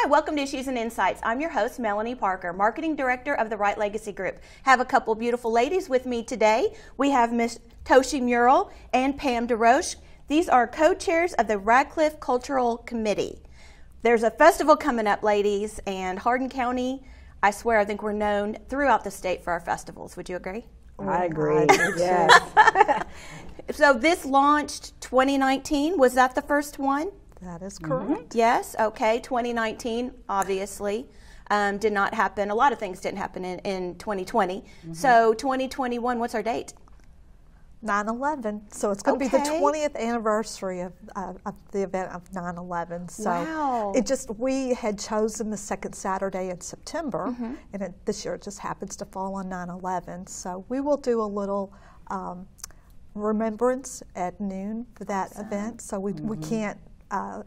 welcome to Issues and Insights. I'm your host, Melanie Parker, Marketing Director of the Right Legacy Group. Have a couple beautiful ladies with me today. We have Miss Toshie Murrell and Pam DeRoche. These are co-chairs of the Radcliff Cultural Committee. There's a festival coming up, ladies, and Hardin County, I swear, I think we're known throughout the state for our festivals. Would you agree? I agree. Yes. So this launched 2019. Was that the first one? That is correct. Yes, okay, 2019, obviously, did not happen. A lot of things didn't happen in 2020. So 2021, what's our date? 9/11. So it's going to be the 20th anniversary of the event of 9/11. So wow. We had chosen the second Saturday in September, and this year it just happens to fall on 9/11. So we will do a little remembrance at noon for that event. So we can't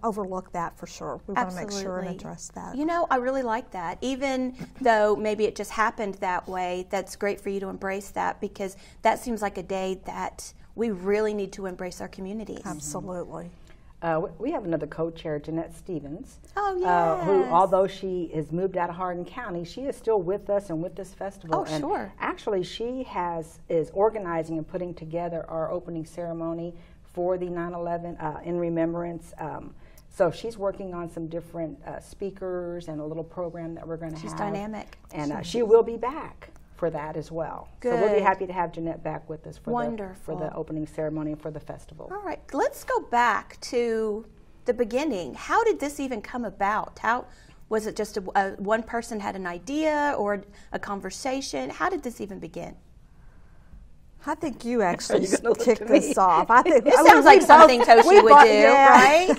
overlook that for sure. We want to make sure and address that. You know, I really like that. Even though maybe it just happened that way, that's great for you to embrace that, because that seems like a day that we really need to embrace our communities. Absolutely. We have another co-chair, Jeanette Stevens. Oh, yes. Who, although she is moved out of Hardin County, she is still with us and with this festival. Oh, sure. Actually, she is organizing and putting together our opening ceremony for the 9/11 in remembrance. So she's working on some different speakers and a little program that we're going to have. She's dynamic. And she will be back for that as well. Good. So we'll be happy to have Jeanette back with us for the opening ceremony and for the festival. All right, let's go back to the beginning. How did this even come about? How was it just one person had an idea or a conversation? How did this even begin? I think you actually kicked this off. I think it sounds like something Toshie would do, right?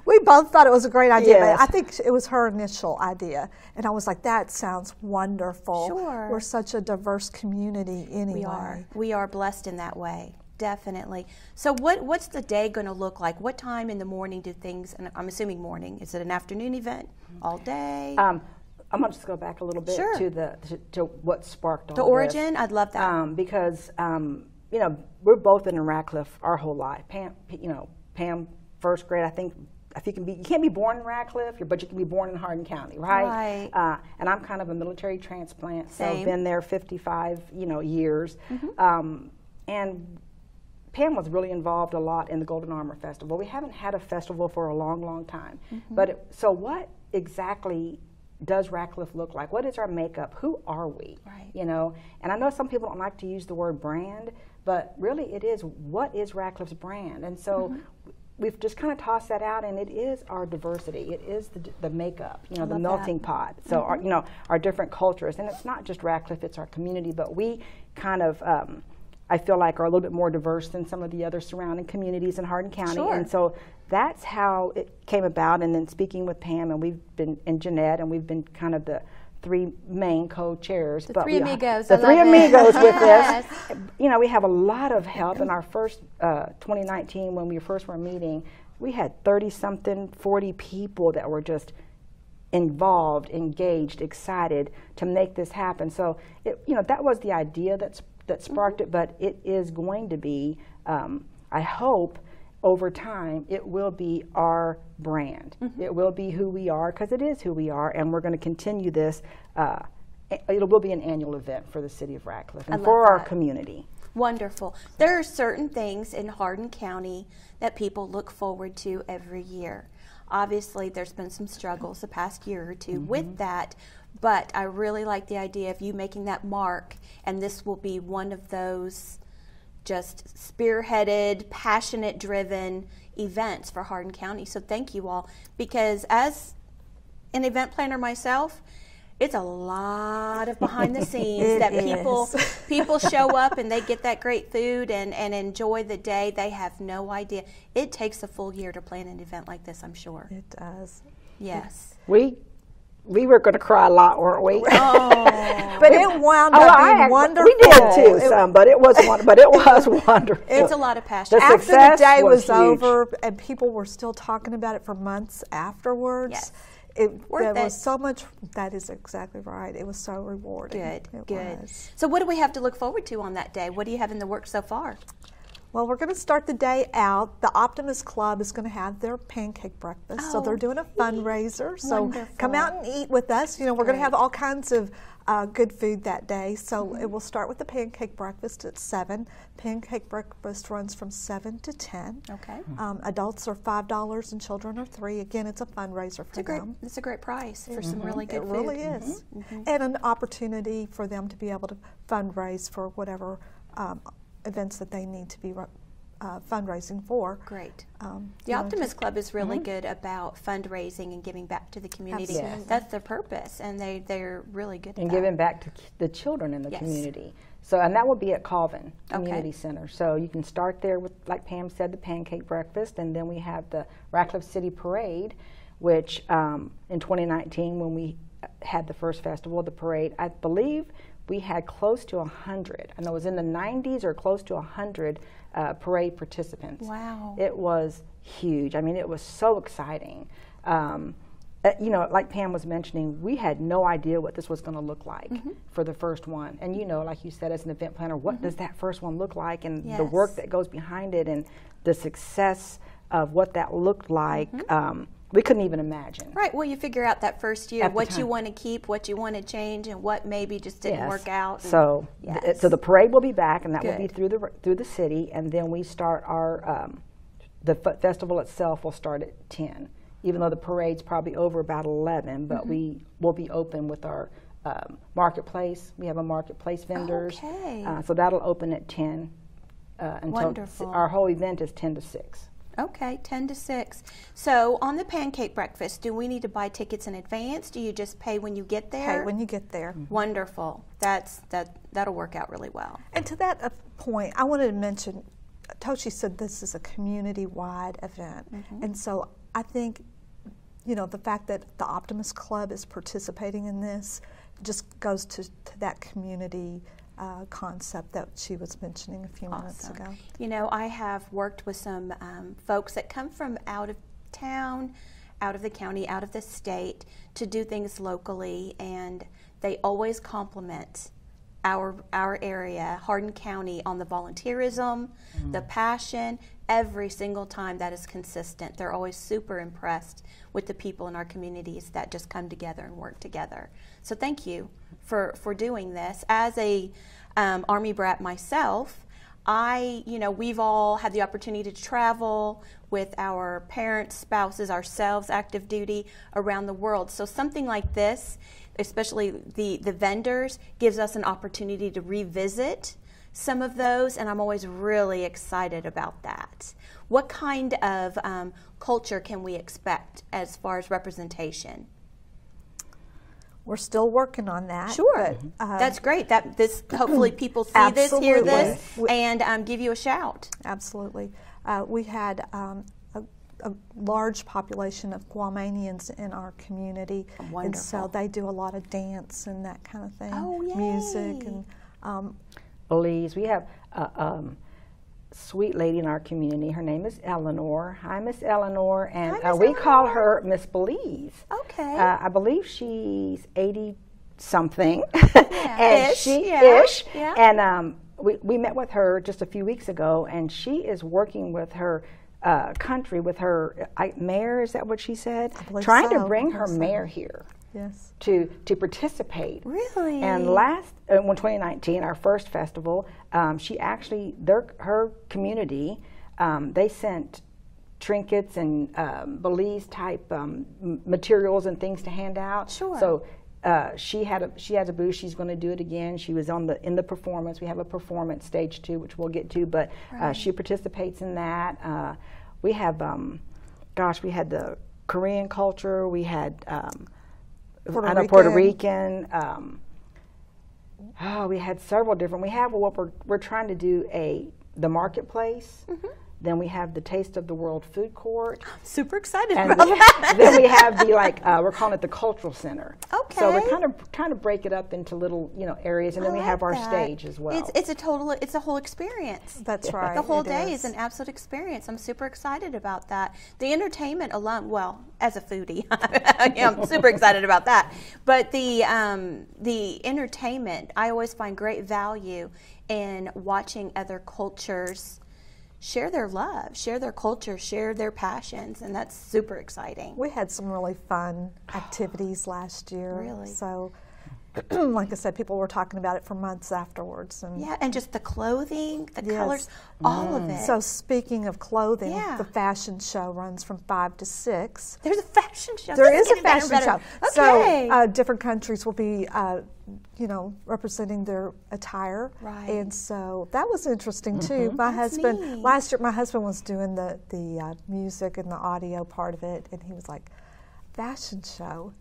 We both thought it was a great idea, yes. but I think it was her initial idea. And I was like, that sounds wonderful. Sure. We're such a diverse community anyway. We are blessed in that way, definitely. So what's the day going to look like? What time in the morning do things, and I'm assuming morning, is it an afternoon event, all day? I'm going to just go back a little bit to what sparked all the origin. I'd love that because you know, we're both in Radcliff our whole life. Pam, first grade. I think if you can't be born in Radcliff, but you can be born in Hardin County, right? Right. And I'm kind of a military transplant, so Same. I've been there 55 years. And Pam was really involved a lot in the Golden Armor Festival. We haven't had a festival for a long, long time. So what exactly does Radcliff look like? What is our makeup? Who are we? Right. You know, and I know some people don't like to use the word brand, but really it is, what is Radcliff's brand? And so we've just kind of tossed that out, and it is our diversity. It is the makeup, you know, the melting pot. So our different cultures, and it's not just Radcliff, it's our community, but we kind of I feel like are a little bit more diverse than some of the other surrounding communities in Hardin County. Sure. And so that's how it came about. And then speaking with Pam and Jeanette, and we've been kind of the three main co-chairs. The three amigos. The three amigos with yes. this. You know, we have a lot of help. In our first 2019, when we first were meeting, we had 30-something, 40 people that were just involved, engaged, excited to make this happen. So, that was the idea that sparked it, but it is going to be, I hope, over time, it will be our brand. It will be who we are, because it is who we are, and we're going to continue this. It will be an annual event for the city of Radcliff and for our community. Wonderful. There are certain things in Hardin County that people look forward to every year. Obviously, there's been some struggles the past year or two with that, but I really like the idea of you making that mark, and this will be one of those just spearheaded, passionate-driven events for Hardin County. So thank you all, because as an event planner myself, it's a lot of behind the scenes that people show up and they get that great food and enjoy the day. They have no idea. It takes a full year to plan an event like this, I'm sure. It does. Yes. We were going to cry a lot, weren't we? Oh. But it wound up being wonderful. We did too, but it was wonderful. It's a lot of passion. After the day was huge. Over and people were still talking about it for months afterwards. Yes. There was so much. That is exactly right. It was so rewarding. Good. So what do we have to look forward to on that day? What do you have in the works so far? Well, we're going to start the day out. The Optimist Club is going to have their pancake breakfast, so they're doing a fundraiser. So come out and eat with us. You know, we're going to have all kinds of good food that day. So it will start with the pancake breakfast at 7. Pancake breakfast runs from 7 to 10. Okay. Adults are $5 and children are $3. Again, it's a fundraiser for them. It's a great price for some really good food. It really is. And an opportunity for them to be able to fundraise for whatever events that they need to be fundraising for. Great. The Optimist Club is really good about fundraising and giving back to the community. Absolutely. That's their purpose, and they're really good at and that. giving back to the children in the community. So, and that will be at Colvin Community Center. So you can start there with, like Pam said, the pancake breakfast, and then we have the Radcliff City Parade, which in 2019, when we had the first festival, the parade, I believe we had close to 100. I know it was in the 90s or close to 100 parade participants. Wow. It was huge. I mean, it was so exciting. You know, like Pam was mentioning, we had no idea what this was going to look like for the first one. And you know, like you said, as an event planner, what does that first one look like, and the work that goes behind it, and the success of what that looked like. We couldn't even imagine. Right. Well, you figure out that first year what you want to keep, what you want to change, and what maybe just didn't work out. So, so the parade will be back, and that will be through the city, and then we start our the festival itself will start at 10. Even though the parade's probably over about 11, but we will be open with our marketplace. We have a marketplace vendors, so that'll open at 10 until our whole event is 10 to 6. Okay, 10 to 6. So on the pancake breakfast, do we need to buy tickets in advance? Do you just pay when you get there? Pay when you get there. Wonderful. That'll work out really well. And to that point, I wanted to mention, Toshie said this is a community-wide event, and so I think, you know, the fact that the Optimist Club is participating in this just goes to that community concept that she was mentioning a few minutes ago. You know, I have worked with some folks that come from out of town, out of the county, out of the state to do things locally, and they always compliment our area, Hardin County, on the volunteerism, the passion. Every single time that is consistent. They're always super impressed with the people in our communities that just come together and work together. So thank you for doing this. As a Army brat myself, we've all had the opportunity to travel with our parents, spouses, ourselves, active duty around the world. So something like this, especially the vendors, gives us an opportunity to revisit some of those, and I'm always really excited about that. What kind of culture can we expect as far as representation? We're still working on that. Sure. But, that's great. Hopefully people see this, hear this, and give you a shout. Absolutely. We had a large population of Guamanians in our community. Wonderful. And so they do a lot of dance and that kind of thing. Oh, yay. Music and Belize. We have a sweet lady in our community. Her name is Eleanor. Hi, Miss Eleanor, and Hi, Miss we Eleanor. call her Miss Belize. Okay. I believe she's 80-something, Yeah. Ish. And we met with her just a few weeks ago, and she is working with her country, with her mayor. Is that what she said? I believe Trying so. to bring her mayor here. yes. To participate. Really? And in 2019, our first festival, she actually, her community, they sent trinkets and Belize type materials and things to hand out. Sure. So she has a booth. She's going to do it again. She was in the performance. We have a performance stage 2, which we'll get to, but she participates in that. We have, we had the Korean culture. We had Puerto Rican. We had several different. We have what we're trying to do the marketplace. Then we have the Taste of the World food court. I'm super excited And about that. then we have we're calling it the Cultural Center. Okay. So we're kind of trying to break it up into little, areas, and then we have our stage as well. It's a whole experience. That's right. The whole it day is an absolute experience. I'm super excited about that. The entertainment alone, well, as a foodie, I'm super excited about that. But the entertainment, I always find great value in watching other cultures share their love, share their culture, share their passions, and that's super exciting. We had some really fun activities last year. Really? So, like I said, people were talking about it for months afterwards. And yeah, and just the clothing, the colors, all of it. So speaking of clothing, Yeah. the fashion show runs from 5 to 6. There's a fashion show. There This is a getting better fashion and show. better. Okay. So different countries will be, representing their attire. Right. And so that was interesting too. My That's husband, neat. last year, my husband was doing the music and the audio part of it, and he was like, fashion show.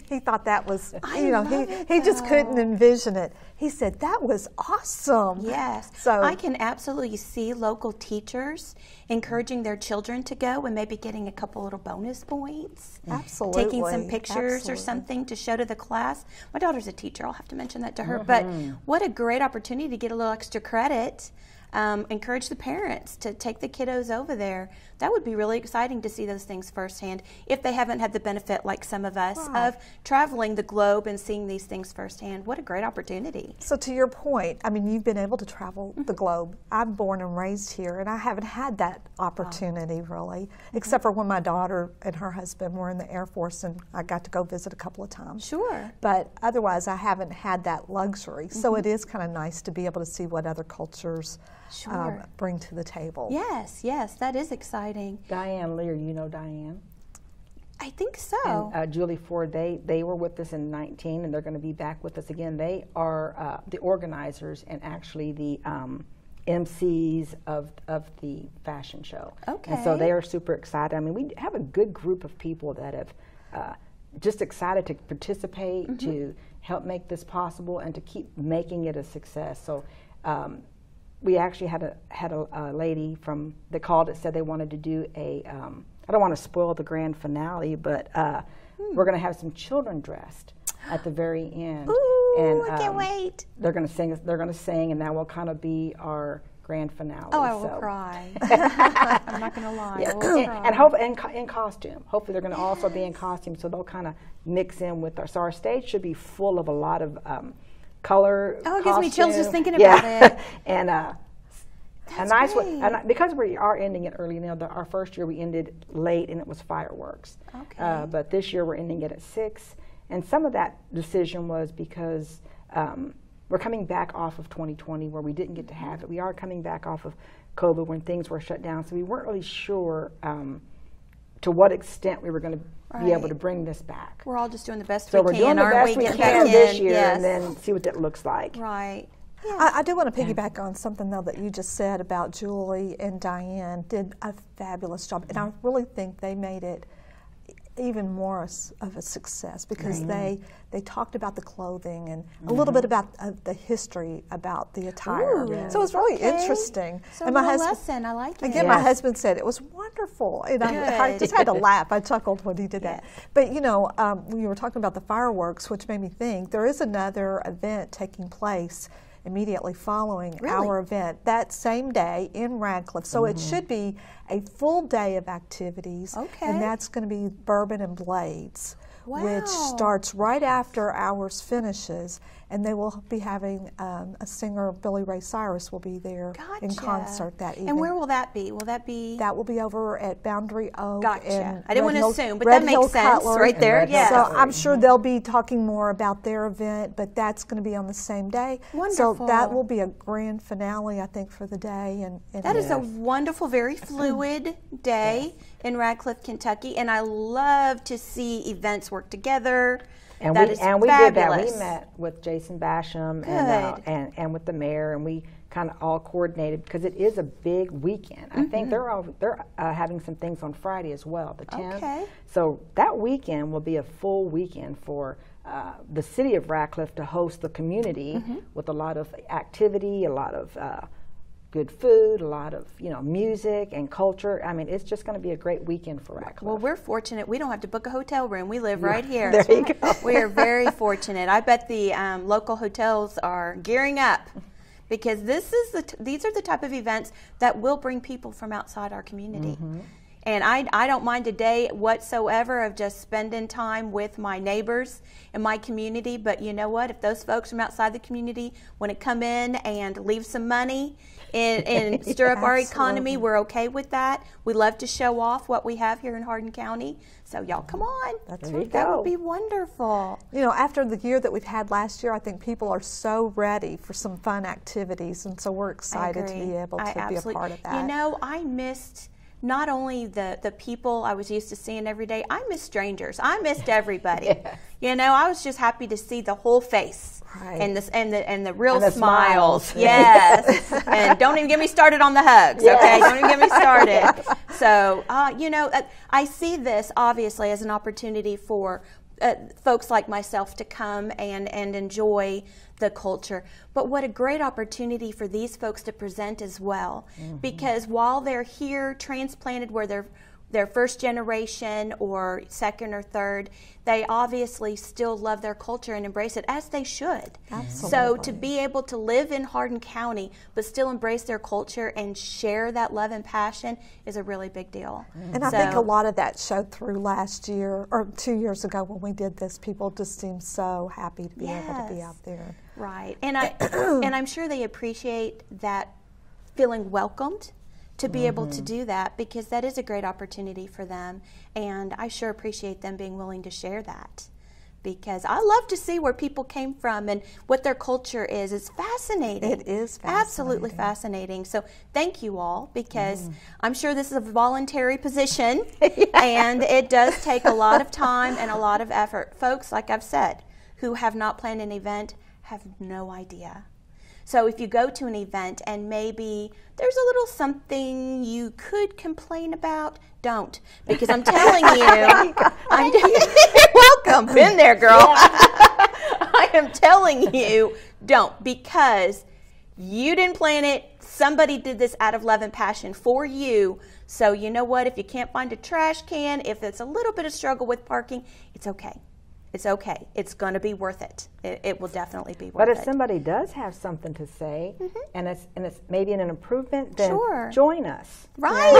He thought that was, he just couldn't envision it. He said, that was awesome. Yes. So I can absolutely see local teachers encouraging their children to go and maybe getting a couple little bonus points. Absolutely. Taking some pictures Absolutely. or something to show to the class. My daughter's a teacher. I'll have to mention that to her. But what a great opportunity to get a little extra credit. Encourage the parents to take the kiddos over there. That would be really exciting to see those things firsthand if they haven't had the benefit, like some of us, of traveling the globe and seeing these things firsthand. What a great opportunity. So to your point, I mean, you've been able to travel the globe. I'm born and raised here, and I haven't had that opportunity really, except for when my daughter and her husband were in the Air Force, and I got to go visit a couple of times. Sure. But otherwise, I haven't had that luxury. So it is kind of nice to be able to see what other cultures bring to the table. Yes, yes, that is exciting. Diane Lear, you know Diane? I think so. And Julie Ford, they were with us in 19, and they're going to be back with us again. They are the organizers and actually the MCs of the fashion show. Okay. And so they are super excited. I mean, we have a good group of people that have just excited to participate, to help make this possible, and to keep making it a success. So we actually had a lady that called that said they wanted to do a, I don't want to spoil the grand finale, but we're going to have some children dressed at the very end. Ooh, and I can't wait. They're going to sing, and that will kind of be our grand finale. Oh, I will cry. I'm not going to lie. Yeah. I will cry. And hope in costume. Hopefully they're going to also be in costume, so they'll kind of mix in with us. So our stage should be full of a lot of color. Oh, it gives me chills just thinking yeah. about it. And a nice one. And because we are ending it early now, our first year we ended late and it was fireworks. Okay. But this year we're ending it at 6. And some of that decision was because we're coming back off of 2020 where we didn't get to have it. We are coming back off of COVID when things were shut down. So we weren't really sure to what extent we were going to be able to bring this back. We're all just doing the best So we we're can, doing the aren't best we? we Getting back can this in. year Yes. and then see what that looks like. Right. Yeah. I do want to piggyback on something, though, that you just said about Julie and Diane did a fabulous job. And I really think they made it even more of a success because they talked about the clothing and a little bit about the history about the attire. Ooh, so it was really interesting. So and my lesson, I like it. Again, my husband said it was wonderful. And I just had to laugh. I chuckled when he did that. But, you know, when you were talking about the fireworks, which made me think, there is another event taking place immediately following our event that same day in Radcliff. So it should be a full day of activities. And that's going to be Bourbon and Blades, which starts right after ours finishes. And they will be having a singer, Billy Ray Cyrus, will be there in concert that evening. And where will that be? Will that be? That will be over at Boundary Oak. Gotcha. I didn't want to assume, but Red that makes Hill sense Cutlery. right there. Yeah. So I'm sure they'll be talking more about their event, but that's going to be on the same day. Wonderful. So that will be a grand finale, I think, for the day. And that is a wonderful, very fluid day in Radcliff, Kentucky, and I love to see events work together. And that we is did that. We fabulous. met with Jason Basham and with the mayor, and we kind of all coordinated because it is a big weekend. I think they're having some things on Friday as well, the 10th. Okay. So that weekend will be a full weekend for the city of Radcliff to host the community with a lot of activity, a lot of good food, a lot of music and culture. I mean, it's just going to be a great weekend for Radcliff. Well, we're fortunate. We don't have to book a hotel room. We live right here. There you go. We are very fortunate. I bet the local hotels are gearing up because these are the type of events that will bring people from outside our community. And I don't mind a day whatsoever of just spending time with my neighbors in my community. But you know what? If those folks from outside the community want to come in and leave some money and stir up our economy, we're okay with that. We love to show off what we have here in Hardin County. So y'all come on. That would be wonderful. You know, after the year that we've had last year, I think people are so ready for some fun activities. And so we're excited to be able to be a part of that. You know, I missed not only the people I was used to seeing every day, I missed strangers. I missed everybody. Yes. You know, I was just happy to see the whole face. Right. And the real smiles. Yes. And don't even get me started on the hugs, okay? Don't even get me started. So, you know, I see this obviously as an opportunity for folks like myself to come and enjoy the culture. But what a great opportunity for these folks to present as well. Because while they're here transplanted where they're first generation or second or third, they obviously still love their culture and embrace it, as they should. Absolutely. So to be able to live in Hardin County but still embrace their culture and share that love and passion is a really big deal. And I think a lot of that showed through last year or 2 years ago when we did this. People just seemed so happy to be able to be out there. Right. And I'm sure they appreciate that feeling welcomed to be able to do that, because that is a great opportunity for them. And I sure appreciate them being willing to share that, because I love to see where people came from and what their culture is. It's fascinating. It is fascinating. Absolutely fascinating. So thank you all, because I'm sure this is a voluntary position and it does take a lot of time and a lot of effort. Folks, like I've said, who have not planned an event have no idea. So if you go to an event and maybe there's a little something you could complain about, don't. Because I'm telling you, you're welcome. Been there, girl. I am telling you, don't. Because you didn't plan it. Somebody did this out of love and passion for you. So you know what? If you can't find a trash can, if it's a little bit of struggle with parking, it's okay. It's okay. It's going to be worth it. It will definitely be worth it. But if somebody does have something to say, and it's maybe an improvement, then join us. Right.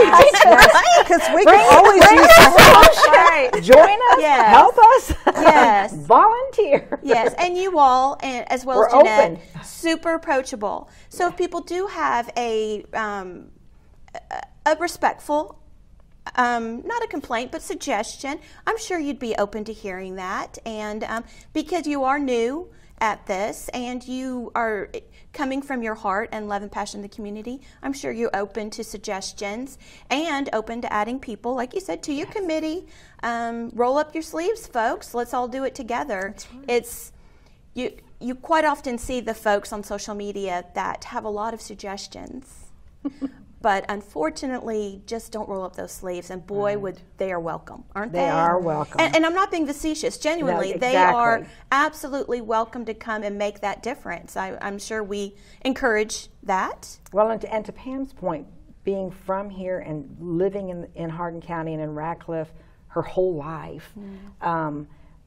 Because we can always use help. Right. Join us. Yes. Help us. Yes. Volunteer. Yes. And you all, as well as Jeanette, super approachable. So if people do have a respectful, not a complaint, but suggestion, I'm sure you'd be open to hearing that. And because you are new at this and you are coming from your heart and love and passion in the community, I'm sure you're open to suggestions and open to adding people, like you said, to your committee. Roll up your sleeves, folks. Let's all do it together. That's right. It's you quite often see the folks on social media that have a lot of suggestions. But unfortunately, just don't roll up those sleeves. And boy, they are welcome, aren't they? They are welcome. And I'm not being facetious. Genuinely, no, exactly. They are absolutely welcome to come and make that difference. I'm sure we encourage that. Well, and to Pam's point, being from here and living in Hardin County and in Radcliff her whole life,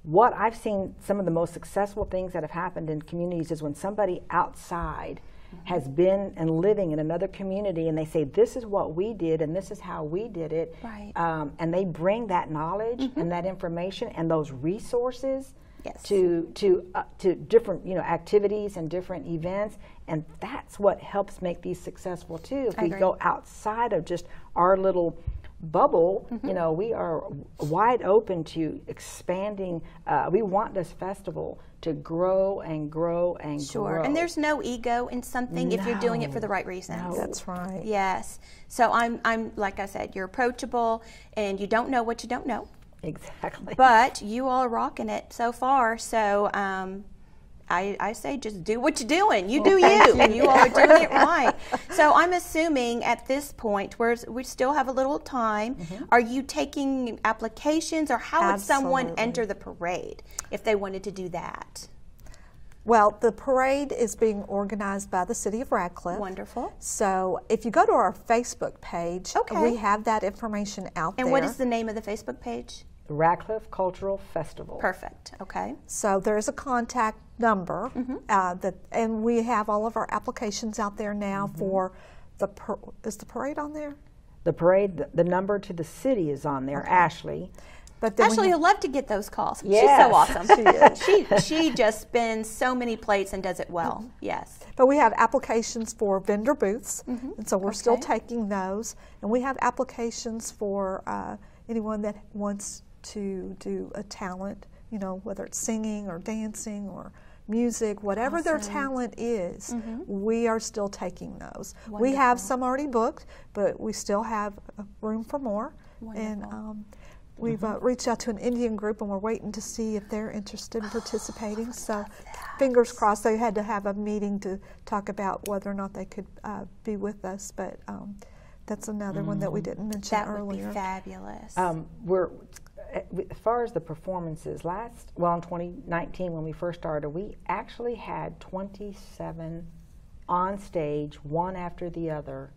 what I've seen, some of the most successful things that have happened in communities is when somebody outside has been and living in another community and they say, this is what we did and this is how we did it. Right. And they bring that knowledge and that information and those resources to different activities and different events. And that's what helps make these successful too. If we go outside of just our little bubble, we are wide open to expanding. We want this festival to grow and grow and grow. And there's no ego in something if you're doing it for the right reasons. No. That's right. Yes. So I'm like I said, you're approachable and you don't know what you don't know. Exactly. But you all are rocking it so far. So I say just do what you're doing. You do you. You all are doing it right. So I'm assuming at this point, we still have a little time, are you taking applications, or how would someone enter the parade if they wanted to do that? Well, the parade is being organized by the City of Radcliff. Wonderful. So if you go to our Facebook page, we have that information out there. And what is the name of the Facebook page? Radcliff Cultural Festival. Perfect. Okay. So there's a contact number and we have all of our applications out there now for is the parade on there? the parade, the number to the city is on there, Ashley. But then Ashley, you'll love to get those calls. Yes. She's so awesome. She is. She just spins so many plates and does it well. Yes. But we have applications for vendor booths, and so we're still taking those. And we have applications for anyone that wants to do a talent, you know, whether it's singing or dancing or music, whatever their talent is, we are still taking those. Wonderful. We have some already booked, but we still have room for more. Wonderful. And we've reached out to an Indian group, and we're waiting to see if they're interested in participating. So fingers crossed. They had to have a meeting to talk about whether or not they could be with us, but that's another one that we didn't mention earlier. That would be fabulous. As far as the performances, in 2019 when we first started, we actually had 27 on stage, one after the other,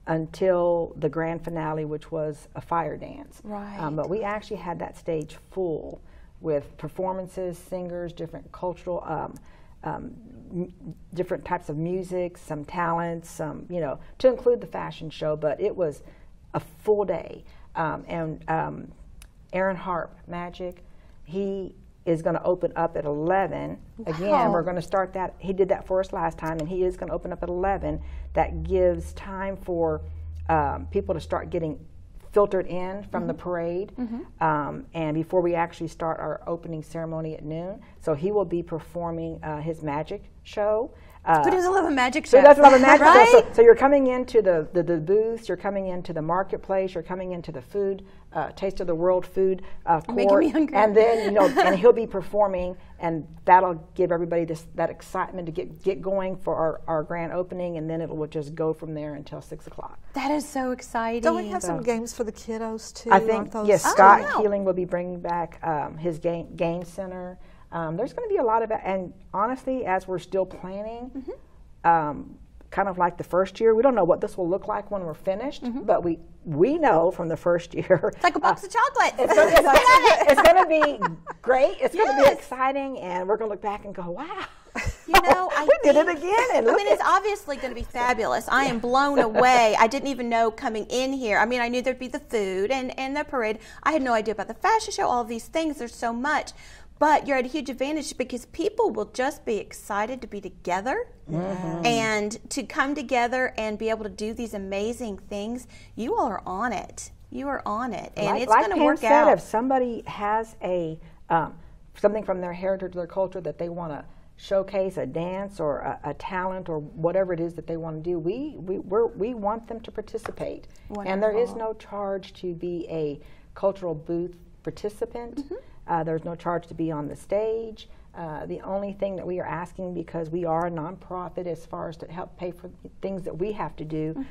until the grand finale, which was a fire dance. Right. But we actually had that stage full with performances, singers, different cultural, different types of music, some talents, some, you know, to include the fashion show, but it was a full day. Aaron Harp, Magic, he is going to open up at 11. Again, we're going to start that. He did that for us last time, and he is going to open up at 11. That gives time for people to start getting filtered in from the parade, and before we actually start our opening ceremony at noon. So he will be performing his magic show. Who doesn't love a magic show? Who doesn't love a magic right? show? So you're coming into the booths, you're coming into the marketplace, you're coming into the food, Taste of the World food court, me hungry. and then, you know, and he'll be performing, and that'll give everybody that excitement to get going for our grand opening, and then it will just go from there until 6 o'clock. That is so exciting. Don't we have some games for the kiddos too? I think, yes, Oh, Scott wow. Keeling will be bringing back his game center. There's going to be a lot of it, and honestly, as we're still planning, kind of like the first year, we don't know what this will look like when we're finished, but we know from the first year. It's like a box of chocolates. It's going to be great. It's going to be exciting, and we're going to look back and go, wow. You know, we did it again. And I mean, it's obviously going to be fabulous. I am blown away. I didn't even know coming in here. I mean, I knew there'd be the food and the parade. I had no idea about the fashion show, all these things. There's so much. But you're at a huge advantage because people will just be excited to be together and to come together and be able to do these amazing things. You all are on it. You are on it. And it's going to work out. If somebody has a something from their heritage or their culture that they want to showcase, a dance or a talent or whatever it is that they want to do, we want them to participate. Wonderful. And there is no charge to be a cultural booth participant. There's no charge to be on the stage. The only thing that we are asking, because we are a nonprofit as far as to help pay for things that we have to do,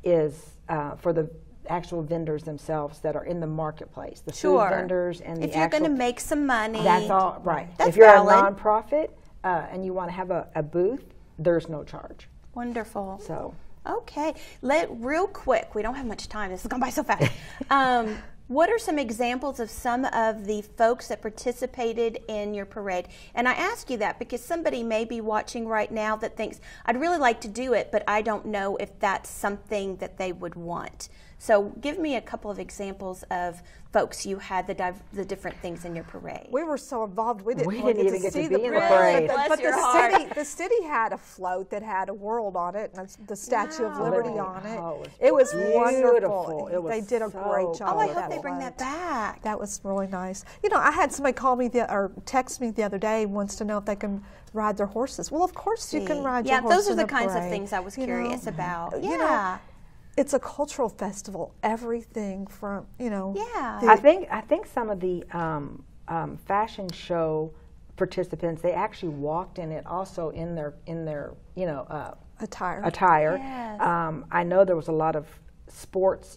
is for the actual vendors themselves that are in the marketplace, the food vendors and the if you're going to make some money. That's all right. That's if you're valid. a nonprofit and you want to have a booth, there's no charge. Wonderful. So okay, real quick. We don't have much time. This has gone by so fast. What are some examples of some of the folks that participated in your parade? And I ask you that because somebody may be watching right now that thinks, I'd really like to do it, but I don't know if that's something that they would want. So give me a couple of examples of folks you had the different things in your parade. We were so involved, we didn't even get get to see to be the in the parade. parade. Bless But your heart. the city had a float that had a world on it and the Statue of Liberty on it. Oh, it was beautiful. wonderful. It was they did a so great job. Oh, I with hope that they bring that float. back. That was really nice. You know, I had somebody call me or text me the other day, wants to know if they can ride their horses. Well, of course you can ride your horse. Yeah, those are in the a kinds of parade, things I was curious about. You know, it's a cultural festival. Everything from, you know. Yeah. I think some of the fashion show participants, they actually walked in it also in their attire. Yes. I know there was a lot of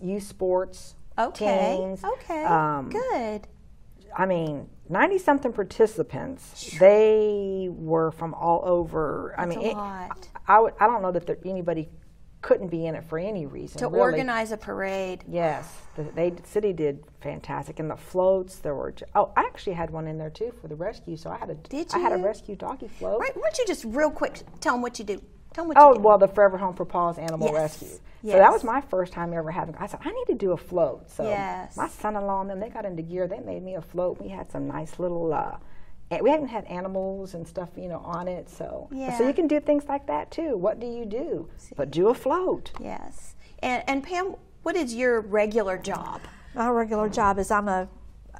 youth sports teams. Okay. Good. I mean, 90-something participants. They were from all over. That's I mean, a lot. I don't know that anybody couldn't be in it for any reason. To really. Organize a parade. Yes, the city did fantastic, and the floats. There were. I actually had one in there too for the rescue. So I had a rescue doggy float. Right. Why don't you just real quick tell them what you do? Tell them what you do. Well, the Forever Home for Paws Animal Yes. Rescue. So that was my first time ever having. I said, I need to do a float. So Yes. my son-in-law and them, they got into gear. They made me a float. We had some nice little. We haven't had animals and stuff, on it. So you can do things like that too. What do you do? But do a float. Yes. And Pam, what is your regular job? My regular job is I'm a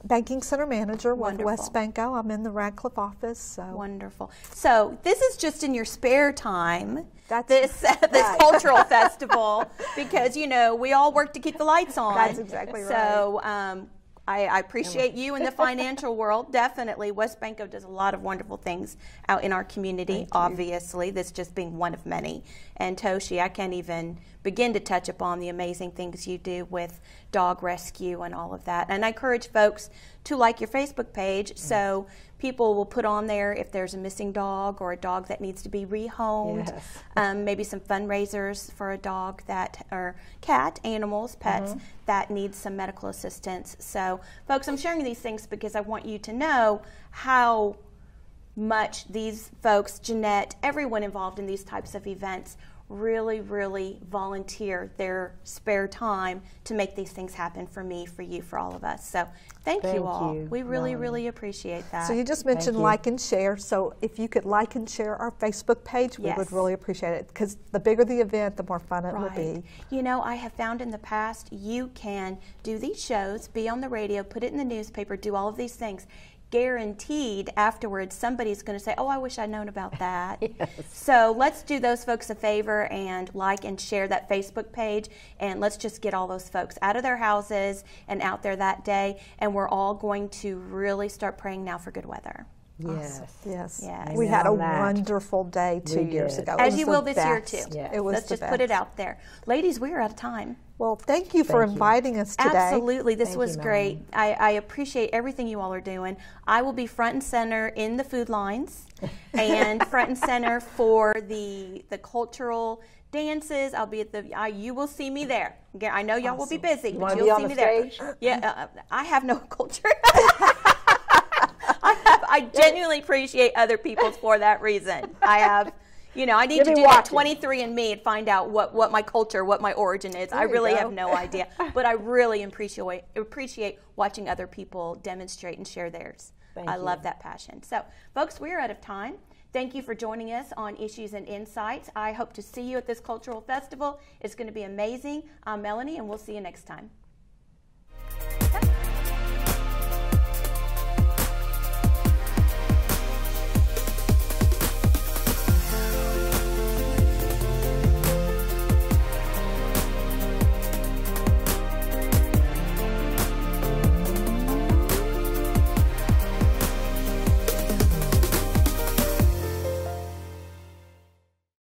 banking center manager with Wonderful. West Banco. I'm in the Radcliff office. So. Wonderful. So this is just in your spare time. That's this cultural festival, because we all work to keep the lights on. That's exactly right. So I appreciate you in the financial world. Definitely, West Banco does a lot of wonderful things out in our community. Obviously, this just being one of many. And Toshie, I can't even begin to touch upon the amazing things you do with dog rescue and all of that. And I encourage folks to like your Facebook page, so people will put on there if there's a missing dog or a dog that needs to be rehomed. Yes. Maybe some fundraisers for a dog or cat, animals, pets that need some medical assistance. So, folks, I'm sharing these things because I want you to know how much these folks, Jeanette, everyone involved in these types of events, really, really volunteer their spare time to make these things happen for me, for you, for all of us. So thank you all. We really, really appreciate that. So you just mentioned like and share. So if you could like and share our Facebook page, we would really appreciate it, because the bigger the event, the more fun it will be. I have found in the past you can do these shows, be on the radio, put it in the newspaper, do all of these things. Guaranteed afterwards somebody's going to say, oh, I wish I'd known about that. So let's do those folks a favor and like and share that Facebook page, and let's just get all those folks out of their houses and out there that day, and we're all going to really start praying now for good weather. Yes. Yes. Yes. We had a wonderful day 2 years ago. As you will this year too. Yes. It was Let's just put it out there. Ladies, we are out of time. Well, thank you for inviting us today. Absolutely. This was great. I appreciate everything you all are doing. I will be front and center in the food lines and front and center for the cultural dances. I'll be at you will see me there. I know y'all will be busy, but you'll see me there. Yeah, I have no culture. I genuinely appreciate other people's for that reason. I need to do that 23andMe and find out what my culture, what my origin is. I really have no idea, but I really appreciate watching other people demonstrate and share theirs. I love that passion. So, folks, we are out of time. Thank you for joining us on Issues and Insights. I hope to see you at this cultural festival. It's going to be amazing. I'm Melanie, and we'll see you next time.